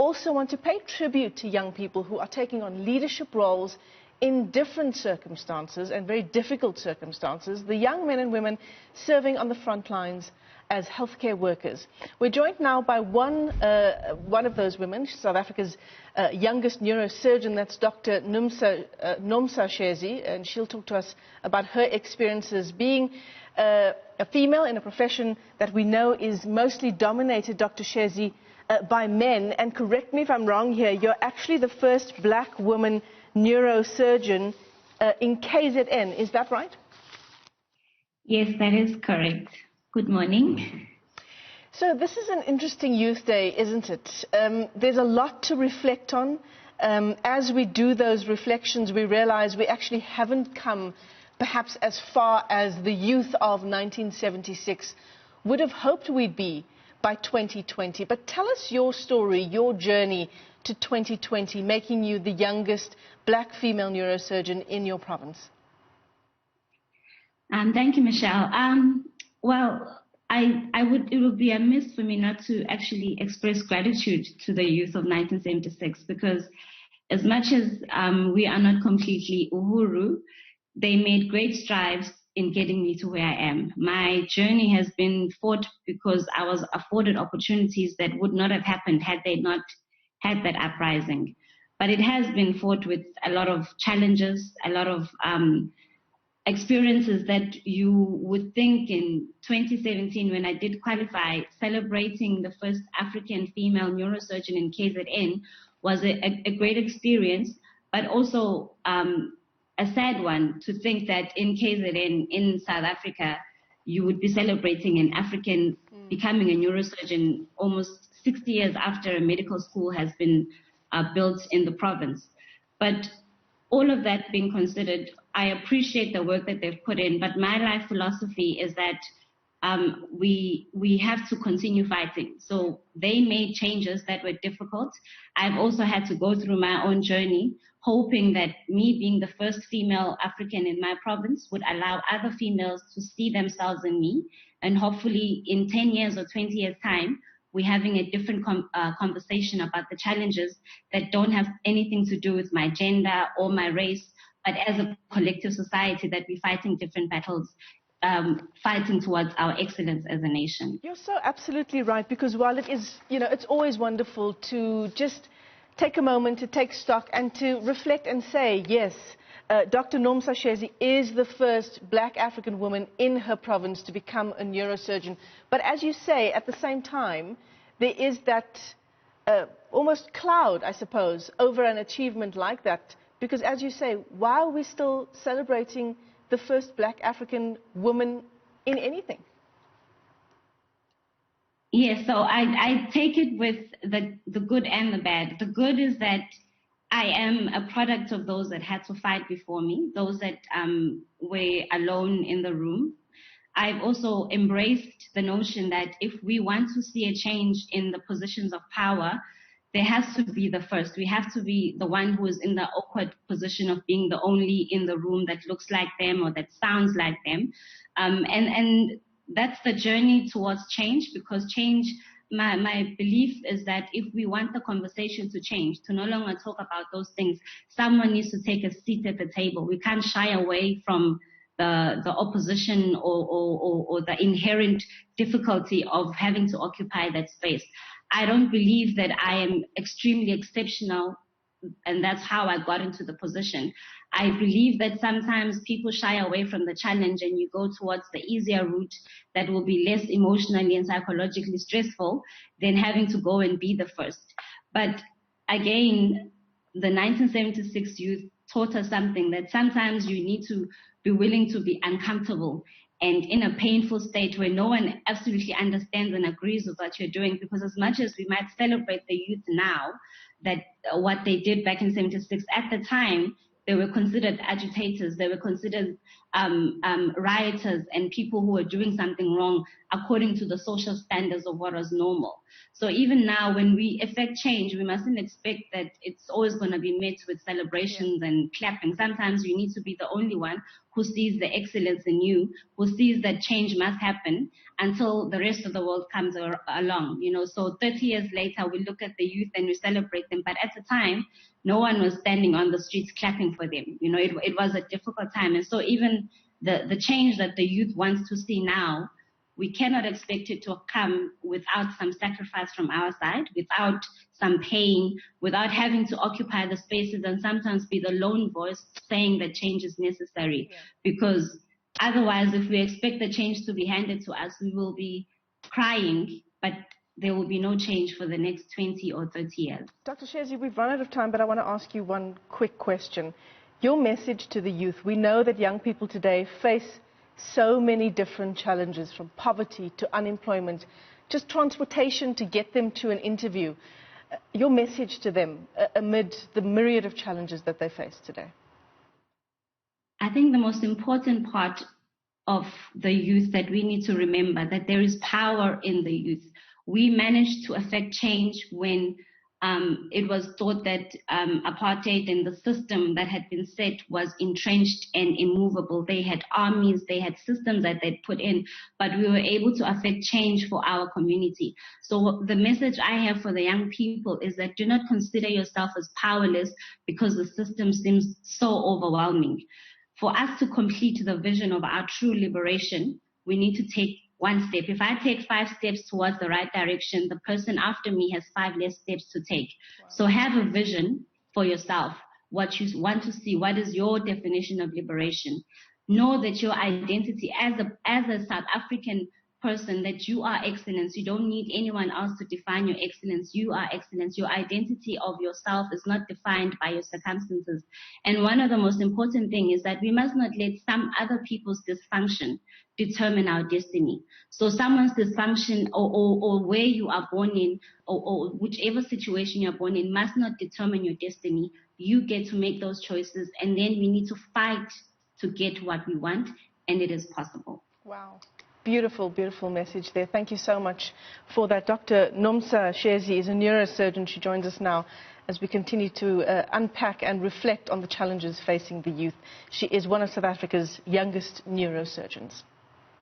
also want to pay tribute to young people who are taking on leadership roles in different circumstances and very difficult circumstances, the young men and women serving on the front lines as healthcare workers. We're joined now by one of those women, South Africa's youngest neurosurgeon, that's Dr. Nomsa Shezi, and she'll talk to us about her experiences being a female in a profession that we know is mostly dominated, Dr. Shezi, by men. And correct me if I'm wrong here, you're actually the first black woman neurosurgeon in KZN, is that right? Yes, that is correct. Good morning. So this is an interesting Youth Day, isn't it? There's a lot to reflect on. As we do those reflections, we realize we actually haven't come perhaps as far as the youth of 1976 would have hoped we'd be by 2020. But tell us your story, your journey to 2020, making you the youngest black female neurosurgeon in your province. Thank you, Michelle. Well, it would be amiss for me not to actually express gratitude to the youth of 1976, because as much as we are not completely Uhuru, they made great strides in getting me to where I am. My journey has been fought because I was afforded opportunities that would not have happened had they not had that uprising. But it has been fought with a lot of challenges, a lot of experiences that you would think in 2017, when I did qualify, celebrating the first African female neurosurgeon in KZN was a great experience, but also a sad one to think that in KZN, in South Africa, you would be celebrating an African becoming a neurosurgeon almost 60 years after a medical school has been built in the province. But all of that being considered, I appreciate the work that they've put in, but my life philosophy is that we have to continue fighting. So they made changes that were difficult. I've also had to go through my own journey, hoping that me being the first female African in my province would allow other females to see themselves in me. And hopefully in 10 years or 20 years' time, we're having a different conversation about the challenges that don't have anything to do with my gender or my race, but as a collective society that we're fighting different battles, fighting towards our excellence as a nation. You're so absolutely right, because while it is, it's always wonderful to just take a moment to take stock and to reflect and say, yes, Dr. Nomsa Shezi is the first black African woman in her province to become a neurosurgeon. But as you say, at the same time, there is that almost cloud, I suppose, over an achievement like that. Because as you say, why are we still celebrating the first black African woman in anything? Yes, so I take it with the good and the bad. The good is that I am a product of those that had to fight before me, those that were alone in the room. I've also embraced the notion that if we want to see a change in the positions of power, there has to be the first. We have to be the one who is in the awkward position of being the only in the room that looks like them or that sounds like them. And that's the journey towards change, because change, my belief is that if we want the conversation to change, to no longer talk about those things, someone needs to take a seat at the table. We can't shy away from the opposition or the inherent difficulty of having to occupy that space. I don't believe that I am extremely exceptional, and that's how I got into the position. I believe that sometimes people shy away from the challenge and you go towards the easier route that will be less emotionally and psychologically stressful than having to go and be the first. But again, the 1976 youth taught us something, that sometimes you need to be willing to be uncomfortable and in a painful state where no one absolutely understands and agrees with what you're doing. Because as much as we might celebrate the youth now, that what they did back in 76, at the time, they were considered agitators. They were considered rioters and people who were doing something wrong according to the social standards of what was normal. So even now, when we effect change, we mustn't expect that it's always going to be met with celebrations and clapping. Sometimes you need to be the only one who sees the excellence in you, who sees that change must happen until the rest of the world comes along. You know, so 30 years later, we look at the youth and we celebrate them. But at the time, no one was standing on the streets clapping for them. You know, it was a difficult time. And so even the change that the youth wants to see now, we cannot expect it to come without some sacrifice from our side, without some pain, without having to occupy the spaces and sometimes be the lone voice saying that change is necessary. Because otherwise, if we expect the change to be handed to us, we will be crying, but there will be no change for the next 20 or 30 years. Dr. Shezi, we've run out of time, but I want to ask you one quick question. Your message to the youth: we know that young people today face so many different challenges, from poverty to unemployment, just transportation to get them to an interview. Your message to them amid the myriad of challenges that they face today? I think the most important part of the youth that we need to remember, that there is power in the youth. We managed to affect change when it was thought that apartheid and the system that had been set was entrenched and immovable. They had armies, they had systems that they'd put in, but we were able to affect change for our community. So the message I have for the young people is that do not consider yourself as powerless because the system seems so overwhelming. For us to complete the vision of our true liberation, we need to take one step. If I take 5 steps towards the right direction, the person after me has 5 less steps to take. Wow. So have a vision for yourself, what you want to see, what is your definition of liberation. Know that your identity as a South African person, that you are excellence. You don't need anyone else to define your excellence. You are excellence. Your identity of yourself is not defined by your circumstances. And one of the most important things is that we must not let some other people's dysfunction determine our destiny. So someone's dysfunction or where you are born in or whichever situation you're born in must not determine your destiny. You get to make those choices, and then we need to fight to get what we want, and it is possible. Wow. Beautiful, beautiful message there. Thank you so much for that. Dr. Nomsa Shezi is a neurosurgeon. She joins us now as we continue to unpack and reflect on the challenges facing the youth. She is one of South Africa's youngest neurosurgeons.